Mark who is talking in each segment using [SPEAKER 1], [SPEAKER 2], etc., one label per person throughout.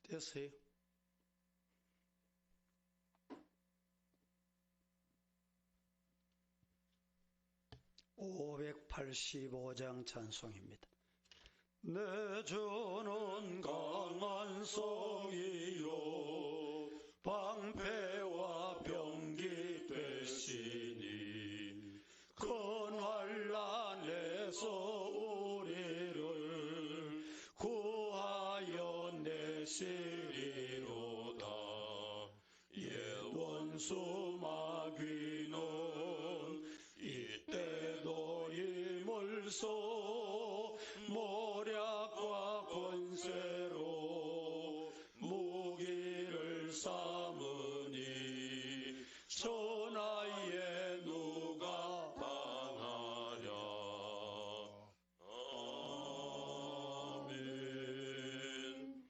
[SPEAKER 1] 됐어요. 585장 찬송입니다. 내 주는 강한 성이요 방패와 병기 되시니 큰 환난에서 우리를 구하여 내시리로다. 옛 원수 마귀는 이때도 이물소 모략과 권세로 무기를 삼으니 천하에 누가 당하랴. 아멘.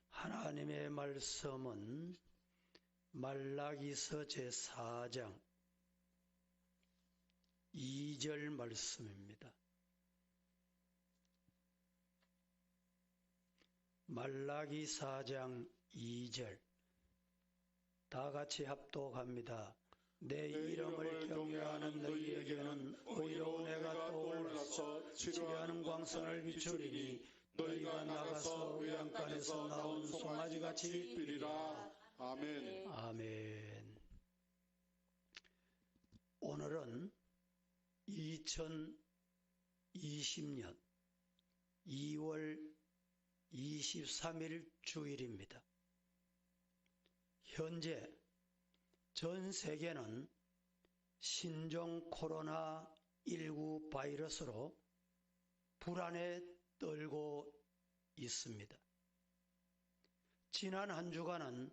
[SPEAKER 1] 하나님의 말씀은 말라기서 제4장 2절 말씀입니다. 말라기 4장 2절 다 같이 합독합니다. 내 이름을 경외하는 너희에게는 오히려 내가 떠올라서 치료하는 광선을 비추리니 너희가 나가서 외양간에서 나온 송아지같이 뛰리라. 아멘. 아멘. 오늘은 2020년 2월 23일 주일입니다. 현재 전 세계는 신종 코로나19 바이러스로 불안에 떨고 있습니다. 지난 한 주간은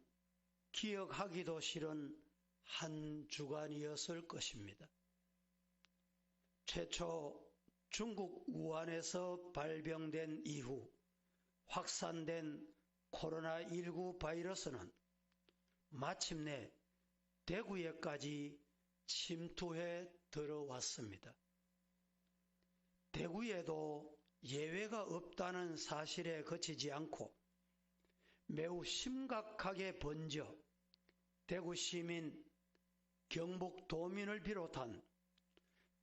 [SPEAKER 1] 기억하기도 싫은 한 주간이었을 것입니다. 최초 중국 우한에서 발병된 이후 확산된 코로나19 바이러스는 마침내 대구에까지 침투해 들어왔습니다. 대구에도 예외가 없다는 사실에 그치지 않고 매우 심각하게 번져 대구 시민, 경북 도민을 비롯한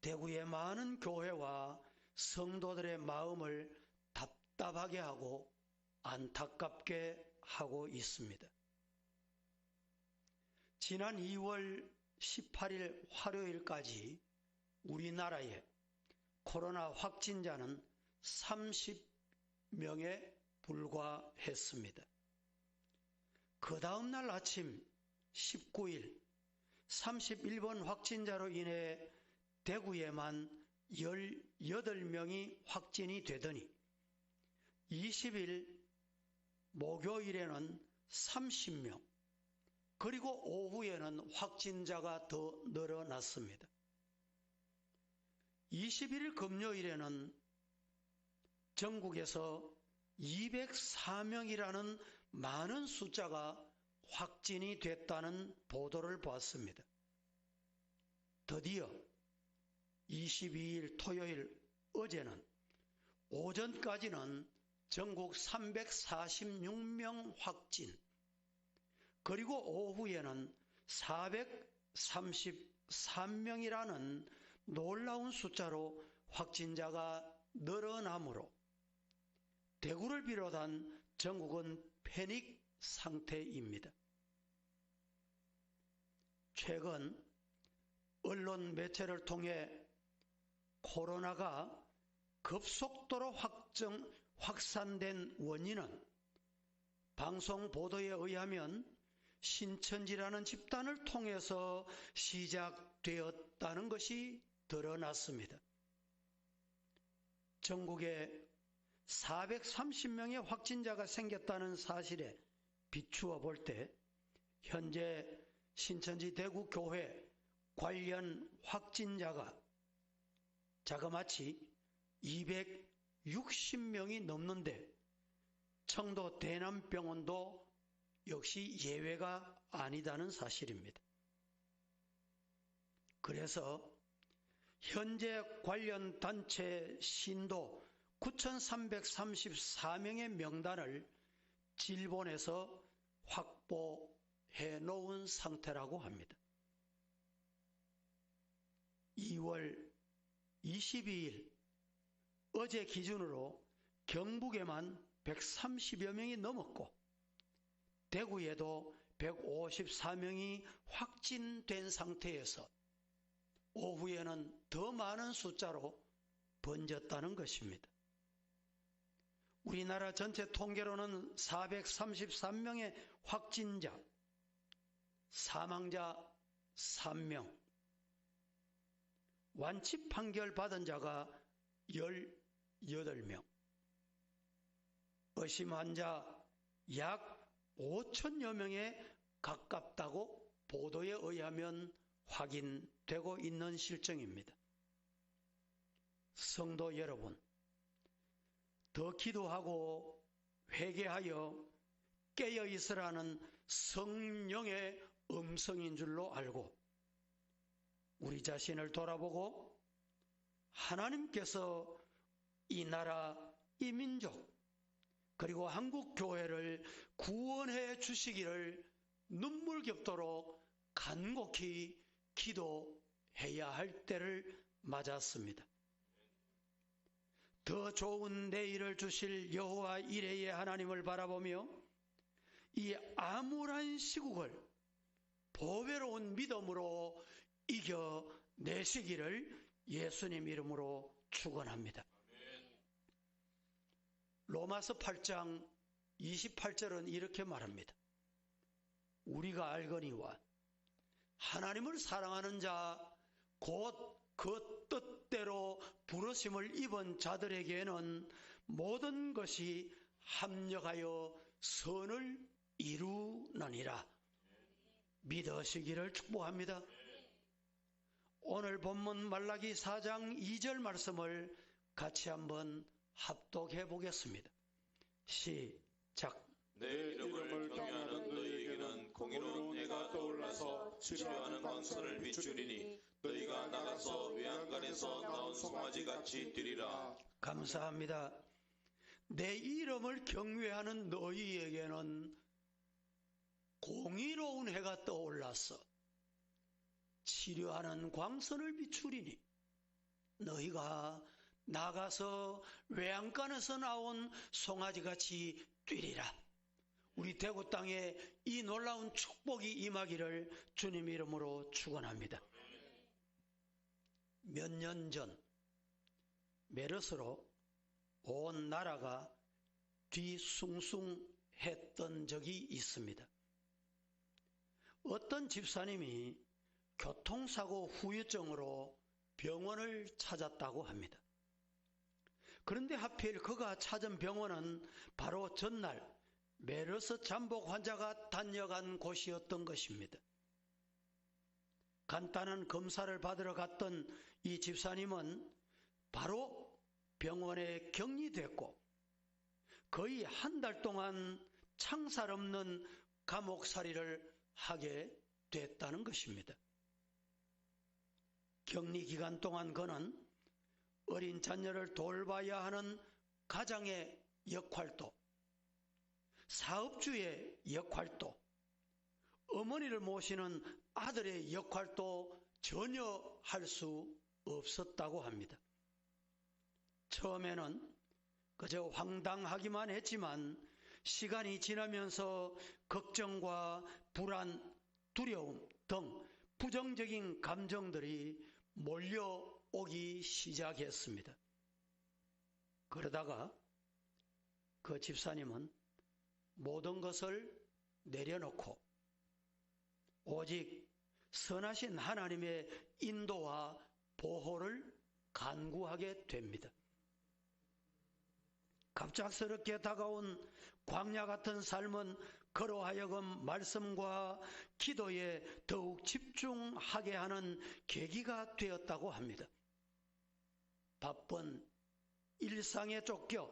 [SPEAKER 1] 대구의 많은 교회와 성도들의 마음을 답답하게 하고 안타깝게 하고 있습니다. 지난 2월 18일 화요일까지 우리나라에 코로나 확진자는 30명에 불과했습니다. 그 다음 날 아침 19일 31번 확진자로 인해 대구에만 18명이 확진이 되더니 20일 목요일에는 30명, 그리고 오후에는 확진자가 더 늘어났습니다. 21일 금요일에는 전국에서 204명이라는 많은 숫자가 확진이 됐다는 보도를 봤습니다. 드디어 22일 토요일 어제는 오전까지는 전국 346명 확진, 그리고 오후에는 433명이라는 놀라운 숫자로 확진자가 늘어나므로 대구를 비롯한 전국은 패닉 상태입니다. 최근 언론 매체를 통해 코로나가 급속도로 확산된 원인은 방송 보도에 의하면 신천지라는 집단을 통해서 시작되었다는 것이 드러났습니다. 전국에 430명의 확진자가 생겼다는 사실에 비추어 볼 때 현재 신천지 대구교회 관련 확진자가 자그마치 260명이 넘는데 청도 대남병원도 역시 예외가 아니다는 사실입니다. 그래서 현재 관련 단체 신도 9,334명의 명단을 질본에서 확보해 놓은 상태라고 합니다. 2월 22일 어제 기준으로 경북에만 130여 명이 넘었고 대구에도 154명이 확진된 상태에서 오후에는 더 많은 숫자로 번졌다는 것입니다. 우리나라 전체 통계로는 433명의 확진자, 사망자 3명, 완치 판결 받은 자가 18명, 의심 환자 약 5천여 명에 가깝다고 보도에 의하면 확인되고 있는 실정입니다. 성도 여러분, 더 기도하고 회개하여 깨어 있으라는 성령의 음성인 줄로 알고 우리 자신을 돌아보고 하나님께서 이 나라, 이 민족, 그리고 한국 교회를 구원해 주시기를 눈물겹도록 간곡히 기도해야 할 때를 맞았습니다. 더 좋은 내일을 주실 여호와 이레의 하나님을 바라보며 이 암울한 시국을 보배로운 믿음으로 이겨내시기를 예수님 이름으로 축원합니다. 로마서 8장 28절은 이렇게 말합니다. 우리가 알거니와 하나님을 사랑하는 자 곧 그 뜻대로 부르심을 입은 자들에게는 모든 것이 합력하여 선을 이루느니라. 믿으시기를 축복합니다. 오늘 본문 말라기 4장 2절 말씀을 같이 한번 합독해 보겠습니다. 시작.
[SPEAKER 2] 내 이름을 경외하는 너희에게는 공의로운 해가 떠올라서 치료하는 광선을 비추리니 너희가 나가서 외양간에서 나온 송아지같이 뛰리라.
[SPEAKER 1] 감사합니다. 내 이름을 경외하는 너희에게는 공의로운 해가 떠올라서 치료하는 광선을 비추리니 너희가 나가서 외양간에서 나온 송아지같이 뛰리라. 우리 대구 땅에 이 놀라운 축복이 임하기를 주님 이름으로 축원합니다. 몇 년 전 메르스로 온 나라가 뒤숭숭했던 적이 있습니다. 어떤 집사님이 교통사고 후유증으로 병원을 찾았다고 합니다. 그런데 하필 그가 찾은 병원은 바로 전날 메르스 잠복 환자가 다녀간 곳이었던 것입니다. 간단한 검사를 받으러 갔던 이 집사님은 바로 병원에 격리됐고 거의 한 달 동안 창살 없는 감옥살이를 하게 됐다는 것입니다. 격리 기간 동안 그는 어린 자녀를 돌봐야 하는 가장의 역할도, 사업주의 역할도, 어머니를 모시는 아들의 역할도 전혀 할 수 없었다고 합니다. 처음에는 그저 황당하기만 했지만 시간이 지나면서 걱정과 불안, 두려움 등 부정적인 감정들이 몰려오기 시작했습니다. 그러다가 그 집사님은 모든 것을 내려놓고 오직 선하신 하나님의 인도와 보호를 간구하게 됩니다. 갑작스럽게 다가온 광야 같은 삶은 그로 하여금 말씀과 기도에 더욱 집중하게 하는 계기가 되었다고 합니다. 바쁜 일상에 쫓겨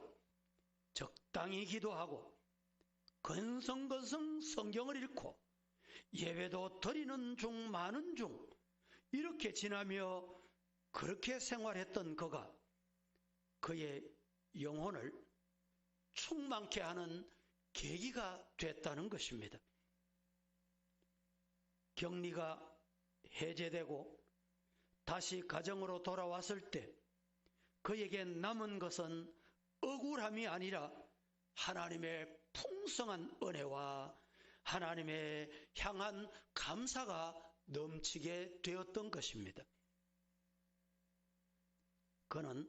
[SPEAKER 1] 적당히 기도하고 건성건성 성경을 읽고 예배도 드리는 중 많은 중 이렇게 지나며 그렇게 생활했던 그가 그의 영혼을 충만케 하는 계기가 됐다는 것입니다. 격리가 해제되고 다시 가정으로 돌아왔을 때 그에게 남은 것은 억울함이 아니라 하나님의 풍성한 은혜와 하나님의 향한 감사가 넘치게 되었던 것입니다. 그는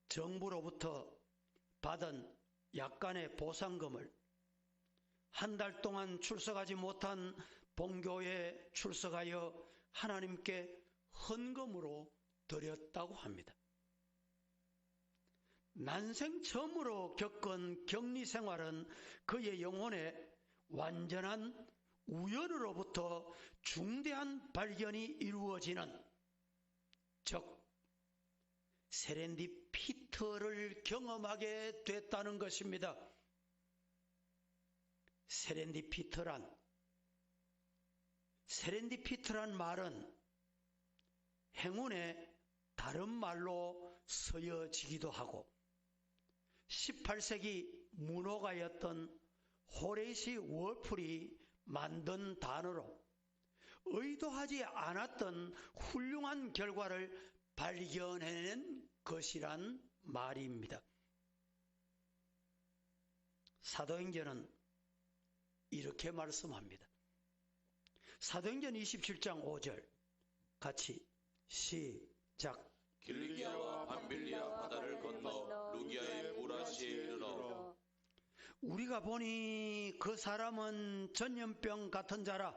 [SPEAKER 1] 정부로부터 받은 약간의 보상금을 한 달 동안 출석하지 못한 본교회에 출석하여 하나님께 헌금으로 드렸다고 합니다. 난생 처음으로 겪은 격리 생활은 그의 영혼에 완전한 우연으로부터 중대한 발견이 이루어지는, 즉 세렌디피트를 경험하게 됐다는 것입니다. 세렌디피트란 말은 행운의 다른 말로 쓰여지기도 하고 18세기 문호가였던 호레이시 월풀이 만든 단어로 의도하지 않았던 훌륭한 결과를 발견해낸 것이란 말입니다. 사도행전은 이렇게 말씀합니다. 사도행전 27장 5절 같이 시작.
[SPEAKER 2] 길리기아와 밤빌리아 바다를 건너 루기아의 무라시에 이르러
[SPEAKER 1] 우리가 보니 그 사람은 전염병 같은 자라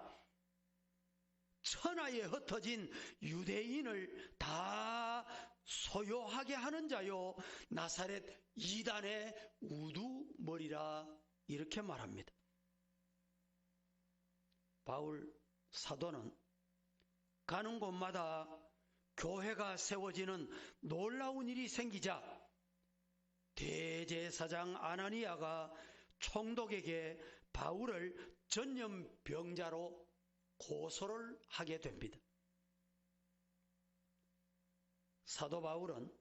[SPEAKER 1] 천하에 흩어진 유대인을 다 소요하게 하는 자요 나사렛 이단의 우두머리라, 이렇게 말합니다. 바울 사도는 가는 곳마다 교회가 세워지는 놀라운 일이 생기자 대제사장 아나니아가 총독에게 바울을 전염병자로 고소를 하게 됩니다. 사도 바울은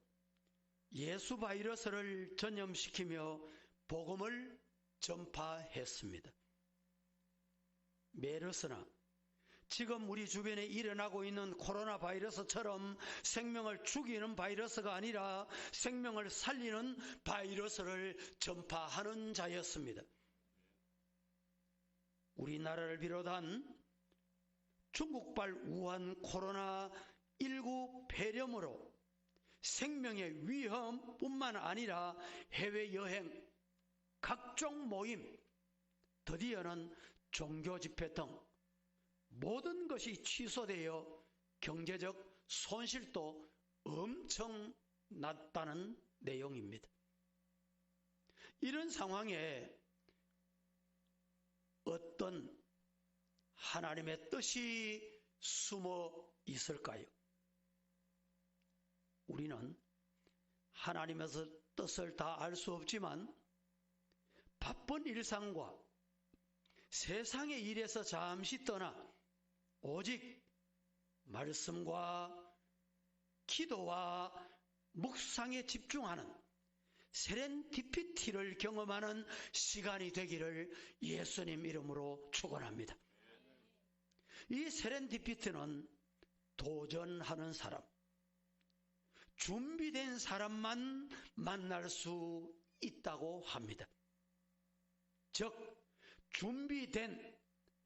[SPEAKER 1] 예수 바이러스를 전염시키며 복음을 전파했습니다. 메르스나 지금 우리 주변에 일어나고 있는 코로나 바이러스처럼 생명을 죽이는 바이러스가 아니라 생명을 살리는 바이러스를 전파하는 자였습니다. 우리나라를 비롯한 중국발 우한 코로나19 폐렴으로 생명의 위험뿐만 아니라 해외여행, 각종 모임, 드디어는 종교 집회 등 모든 것이 취소되어 경제적 손실도 엄청 났다는 내용입니다. 이런 상황에 어떤 하나님의 뜻이 숨어 있을까요? 우리는 하나님의 뜻을 다 알 수 없지만 바쁜 일상과 세상의 일에서 잠시 떠나 오직 말씀과 기도와 묵상에 집중하는 세렌디피티를 경험하는 시간이 되기를 예수님 이름으로 축원합니다. 이 세렌디피티는 도전하는 사람, 준비된 사람만 만날 수 있다고 합니다. 즉 준비된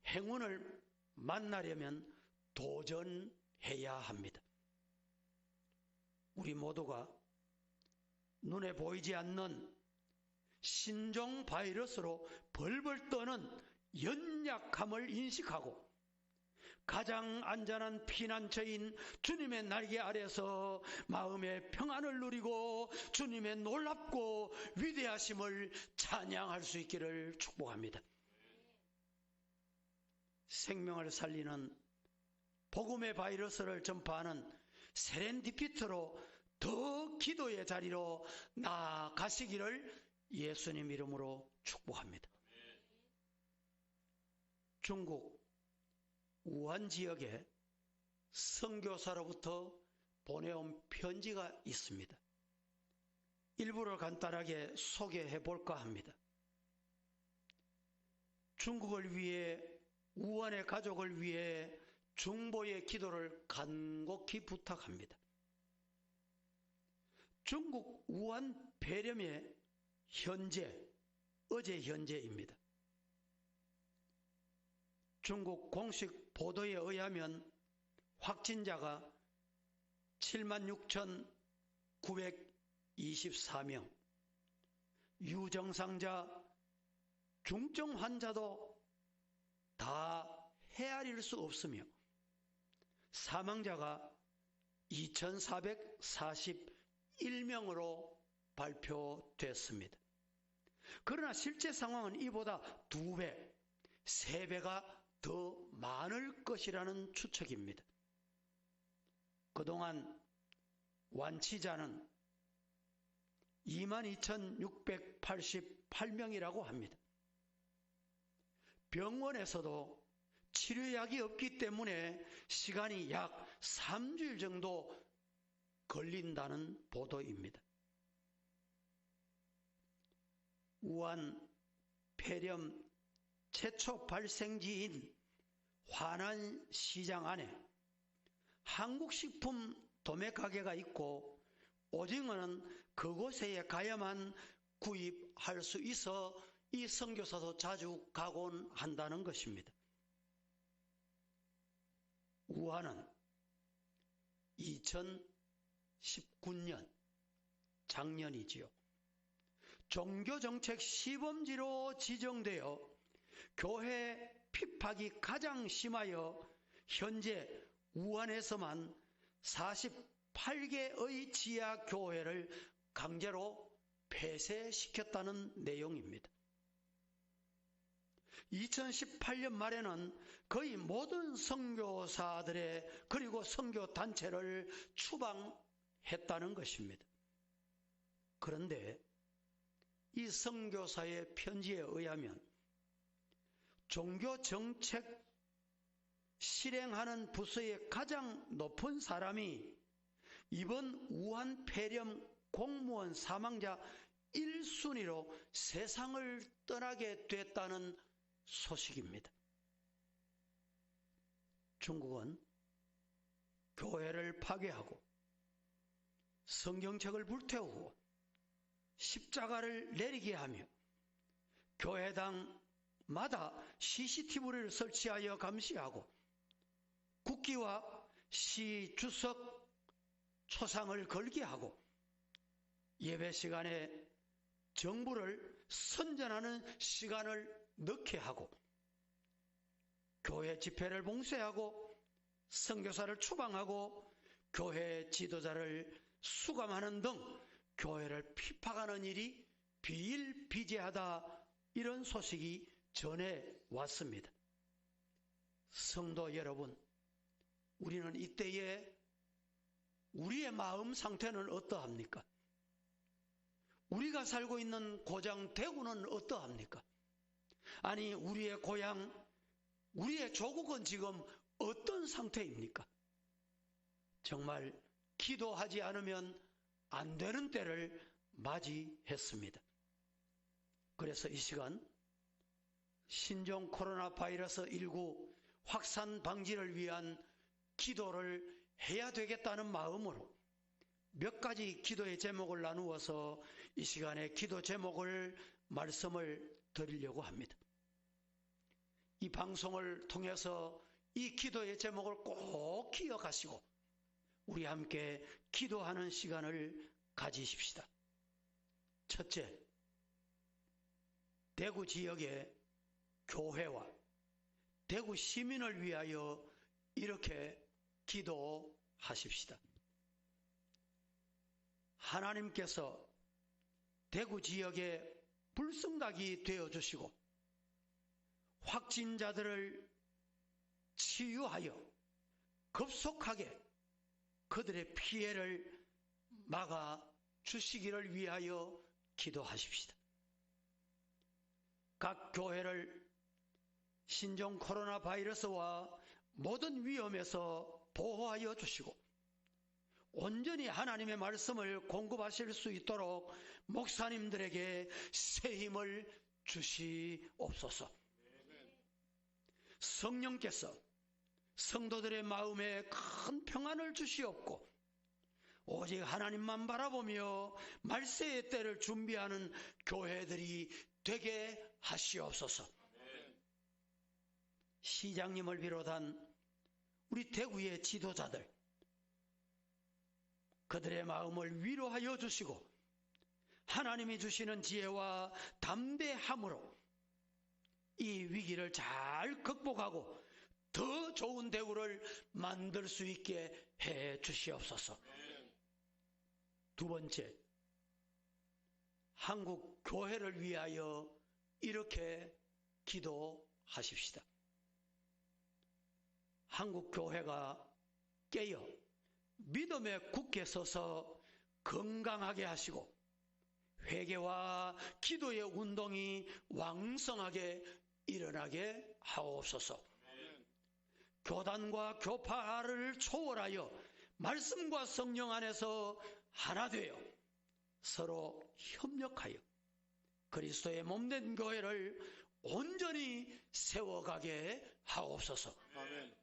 [SPEAKER 1] 행운을 만나려면 도전해야 합니다. 우리 모두가 눈에 보이지 않는 신종 바이러스로 벌벌 떠는 연약함을 인식하고 가장 안전한 피난처인 주님의 날개 아래서 마음의 평안을 누리고 주님의 놀랍고 위대하심을 찬양할 수 있기를 축복합니다. 생명을 살리는 복음의 바이러스를 전파하는 세렌디피트로 더 기도의 자리로 나아가시기를 예수님 이름으로 축복합니다. 중국 우한 지역에 선교사로부터 보내온 편지가 있습니다. 일부를 간단하게 소개해 볼까 합니다. 중국을 위해, 우한의 가족을 위해 중보의 기도를 간곡히 부탁합니다. 중국 우한 폐렴의 어제 현재입니다. 중국 공식 보도에 의하면 확진자가 76,924명, 유증상자, 중증 환자도 다 헤아릴 수 없으며 사망자가 2,441명으로 발표됐습니다. 그러나 실제 상황은 이보다 2배, 3배가 더 많을 것이라는 추측입니다. 그동안 완치자는 22,688명이라고 합니다. 병원에서도 치료약이 없기 때문에 시간이 약 3주일 정도 걸린다는 보도입니다. 우한 폐렴 최초 발생지인 화난 시장 안에 한국식품 도매가게가 있고 오징어는 그곳에 가야만 구입할 수 있어 이 선교사도 자주 가곤 한다는 것입니다. 우한은 2019년 작년이지요. 종교정책 시범지로 지정되어 교회 핍박이 가장 심하여 현재 우한에서만 48개의 지하 교회를 강제로 폐쇄시켰다는 내용입니다. 2018년 말에는 거의 모든 선교사들의 그리고 선교단체를 추방했다는 것입니다. 그런데 이 선교사의 편지에 의하면 종교정책 실행하는 부서의 가장 높은 사람이 이번 우한 폐렴 공무원 사망자 1순위로 세상을 떠나게 됐다는 소식입니다. 중국은 교회를 파괴하고 성경책을 불태우고 십자가를 내리게 하며 교회당마다 CCTV를 설치하여 감시하고 국기와 시 주석 초상을 걸게 하고 예배 시간에 정부를 선전하는 시간을 넣게 하고 교회 집회를 봉쇄하고 선교사를 추방하고 교회 지도자를 수감하는 등 교회를 핍박하는 일이 비일비재하다, 이런 소식이 전해왔습니다. 성도 여러분, 우리는 이때에 우리의 마음 상태는 어떠합니까? 우리가 살고 있는 고장 대구는 어떠합니까? 아니, 우리의 고향, 우리의 조국은 지금 어떤 상태입니까? 정말 기도하지 않으면 안 되는 때를 맞이했습니다. 그래서 이 시간 신종 코로나 바이러스 19 확산 방지를 위한 기도를 해야 되겠다는 마음으로 몇 가지 기도의 제목을 나누어서 이 시간에 기도 제목을 말씀을 드리려고 합니다. 이 방송을 통해서 이 기도의 제목을 꼭 기억하시고 우리 함께 기도하는 시간을 가지십시다. 첫째, 대구 지역의 교회와 대구 시민을 위하여 이렇게 기도하십시다. 하나님께서 대구 지역에 불성각이 되어주시고 확진자들을 치유하여 급속하게 그들의 피해를 막아 주시기를 위하여 기도하십시다. 각 교회를 신종 코로나 바이러스와 모든 위험에서 보호하여 주시고 온전히 하나님의 말씀을 공급하실 수 있도록 목사님들에게 새 힘을 주시옵소서. 성령께서 성도들의 마음에 큰 평안을 주시옵고 오직 하나님만 바라보며 말세의 때를 준비하는 교회들이 되게 하시옵소서. 시장님을 비롯한 우리 대구의 지도자들, 그들의 마음을 위로하여 주시고 하나님이 주시는 지혜와 담대함으로 이 위기를 잘 극복하고 더 좋은 대구를 만들 수 있게 해 주시옵소서. 두 번째, 한국 교회를 위하여 이렇게 기도하십시다. 한국 교회가 깨어 믿음에 굳게 서서 건강하게 하시고 회개와 기도의 운동이 왕성하게 일어나게 하옵소서. 교단과 교파를 초월하여 말씀과 성령 안에서 하나 되어 서로 협력하여 그리스도의 몸된 교회를 온전히 세워가게 하옵소서.
[SPEAKER 2] 아멘.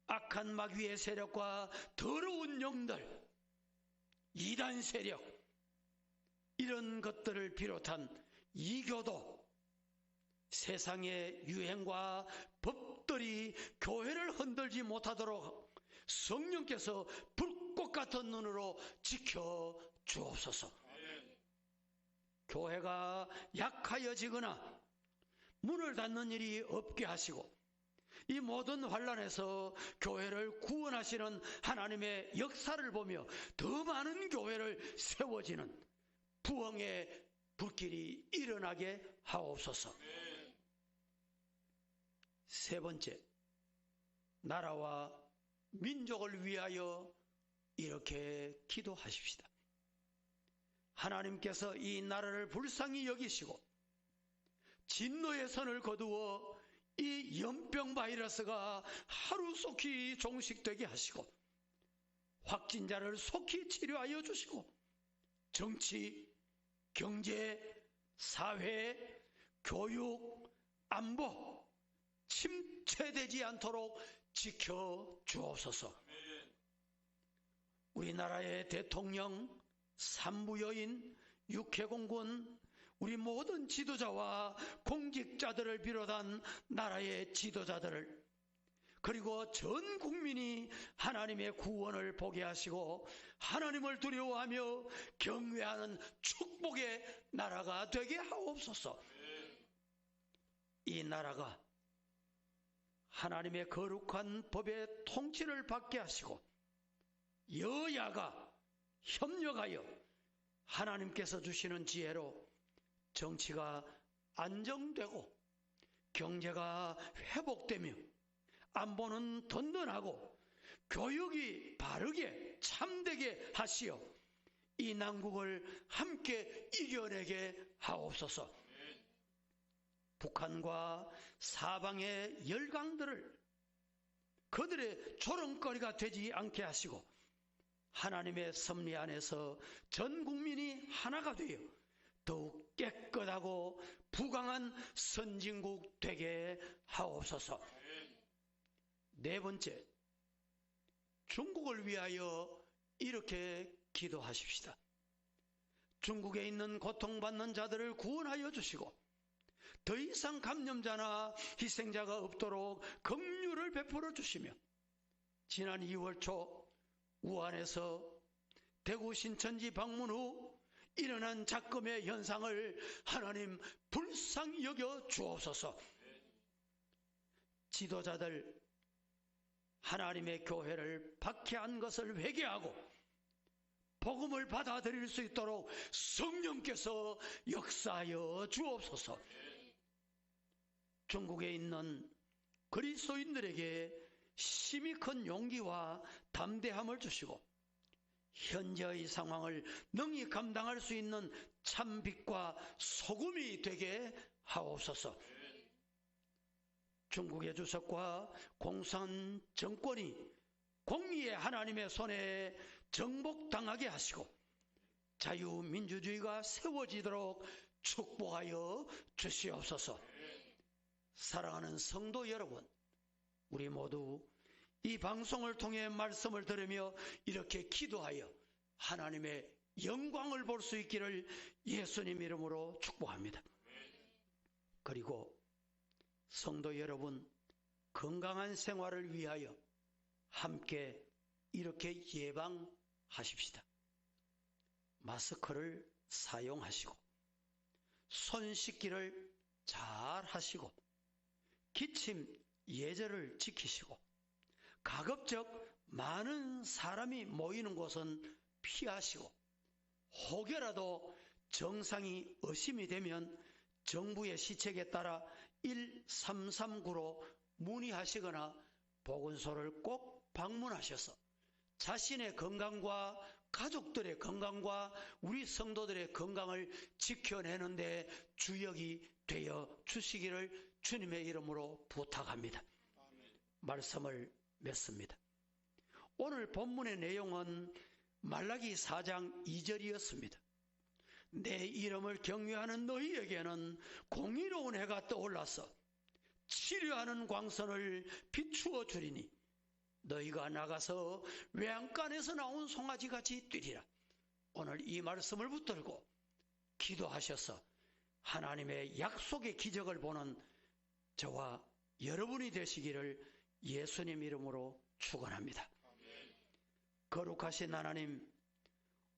[SPEAKER 1] 악한 마귀의 세력과 더러운 영들, 이단 세력, 이런 것들을 비롯한 이교도, 세상의 유행과 법들이 교회를 흔들지 못하도록 성령께서 불꽃 같은 눈으로 지켜 주옵소서. 교회가 약하여지거나 문을 닫는 일이 없게 하시고 이 모든 환난에서 교회를 구원하시는 하나님의 역사를 보며 더 많은 교회를 세워지는 부흥의 불길이 일어나게 하옵소서. 세 번째, 나라와 민족을 위하여 이렇게 기도하십시다. 하나님께서 이 나라를 불쌍히 여기시고 진노의 선을 거두어 이 연병 바이러스가 하루속히 종식되게 하시고 확진자를 속히 치료하여 주시고 정치, 경제, 사회, 교육, 안보 침체되지 않도록 지켜 주옵소서. 우리나라의 대통령, 산부여인, 육해공군, 우리 모든 지도자와 공직자들을 비롯한 나라의 지도자들을 그리고 전 국민이 하나님의 구원을 보게 하시고 하나님을 두려워하며 경외하는 축복의 나라가 되게 하옵소서. 이 나라가 하나님의 거룩한 법의 통치를 받게 하시고 여야가 협력하여 하나님께서 주시는 지혜로 정치가 안정되고 경제가 회복되며 안보는 든든하고 교육이 바르게 참되게 하시어 이 난국을 함께 이겨내게 하옵소서. 북한과 사방의 열강들을 그들의 조롱거리가 되지 않게 하시고 하나님의 섭리 안에서 전 국민이 하나가 되어 더욱 깨끗하고 부강한 선진국 되게 하옵소서. 네 번째, 중국을 위하여 이렇게 기도하십시다. 중국에 있는 고통받는 자들을 구원하여 주시고 더 이상 감염자나 희생자가 없도록 긍휼을 베풀어 주시며 지난 2월 초 우한에서 대구 신천지 방문 후 일어난 작금의 현상을 하나님 불쌍히 여겨 주옵소서. 지도자들 하나님의 교회를 박해한 것을 회개하고 복음을 받아들일 수 있도록 성령께서 역사하여 주옵소서. 중국에 있는 그리스도인들에게 심히 큰 용기와 담대함을 주시고 현재의 상황을 능히 감당할 수 있는 참빛과 소금이 되게 하옵소서. 중국의 주석과 공산 정권이 공의의 하나님의 손에 정복당하게 하시고 자유민주주의가 세워지도록 축복하여 주시옵소서. 사랑하는 성도 여러분, 우리 모두 이 방송을 통해 말씀을 들으며 이렇게 기도하여 하나님의 영광을 볼 수 있기를 예수님 이름으로 축복합니다. 그리고 성도 여러분, 건강한 생활을 위하여 함께 이렇게 예방하십시다. 마스크를 사용하시고, 손 씻기를 잘 하시고, 기침 예절을 지키시고, 가급적 많은 사람이 모이는 곳은 피하시고, 혹여라도 정상이 의심이 되면 정부의 시책에 따라 1339로 문의하시거나 보건소를 꼭 방문하셔서 자신의 건강과 가족들의 건강과 우리 성도들의 건강을 지켜내는 데 주역이 되어 주시기를 주님의 이름으로 부탁합니다. 말씀을 맺습니다. 오늘 본문의 내용은 말라기 4장 2절이었습니다. 내 이름을 경외하는 너희에게는 공의로운 해가 떠올라서 치료하는 광선을 비추어 주리니 너희가 나가서 외양간에서 나온 송아지같이 뛰리라. 오늘 이 말씀을 붙들고 기도하셔서 하나님의 약속의 기적을 보는 저와 여러분이 되시기를 예수님 이름으로 축원합니다. 거룩하신 하나님,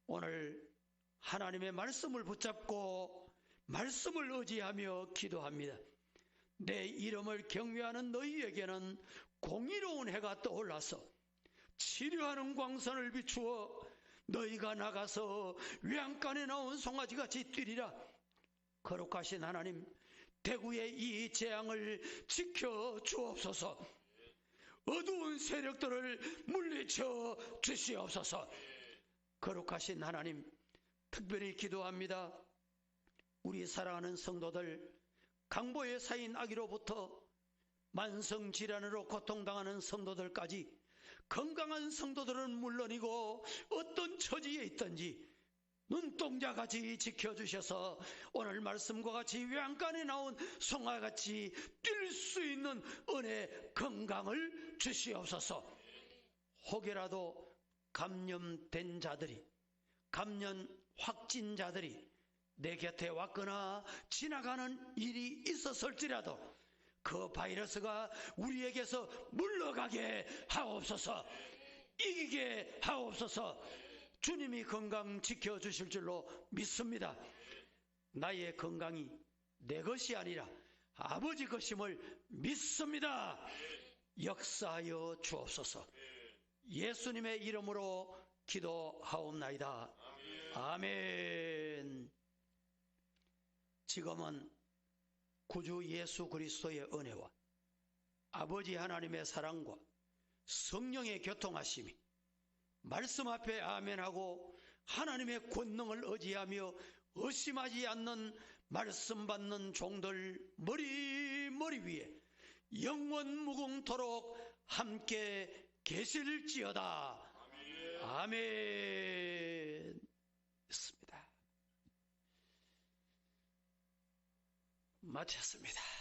[SPEAKER 1] 오늘 하나님의 말씀을 붙잡고 말씀을 의지하며 기도합니다. 내 이름을 경외하는 너희에게는 공의로운 해가 떠올라서 치료하는 광선을 비추어 너희가 나가서 외양간에 나온 송아지같이 뛰리라. 거룩하신 하나님, 대구의 이 재앙을 지켜 주옵소서. 어두운 세력들을 물리쳐 주시옵소서. 거룩하신 하나님, 특별히 기도합니다. 우리 사랑하는 성도들, 강보의 사인 아기로부터 만성질환으로 고통당하는 성도들까지 건강한 성도들은 물론이고 어떤 처지에 있든지 눈동자같이 지켜주셔서 오늘 말씀과 같이 외양간에 나온 송아같이 뛸 수 있는 은혜, 건강을 주시옵소서. 혹여라도 감염된 자들이, 감염 확진자들이 내 곁에 왔거나 지나가는 일이 있었을지라도 그 바이러스가 우리에게서 물러가게 하옵소서. 이기게 하옵소서. 주님이 건강 지켜주실 줄로 믿습니다. 나의 건강이 내 것이 아니라 아버지 것임을 믿습니다. 역사하여 주옵소서. 예수님의 이름으로 기도하옵나이다. 아멘. 지금은 구주 예수 그리스도의 은혜와 아버지 하나님의 사랑과 성령의 교통하심이 말씀 앞에 아멘하고 하나님의 권능을 의지하며 의심하지 않는 말씀 받는 종들 머리 위에 영원 무궁토록 함께 계실지어다. 아멘. 있습니다. 마쳤습니다.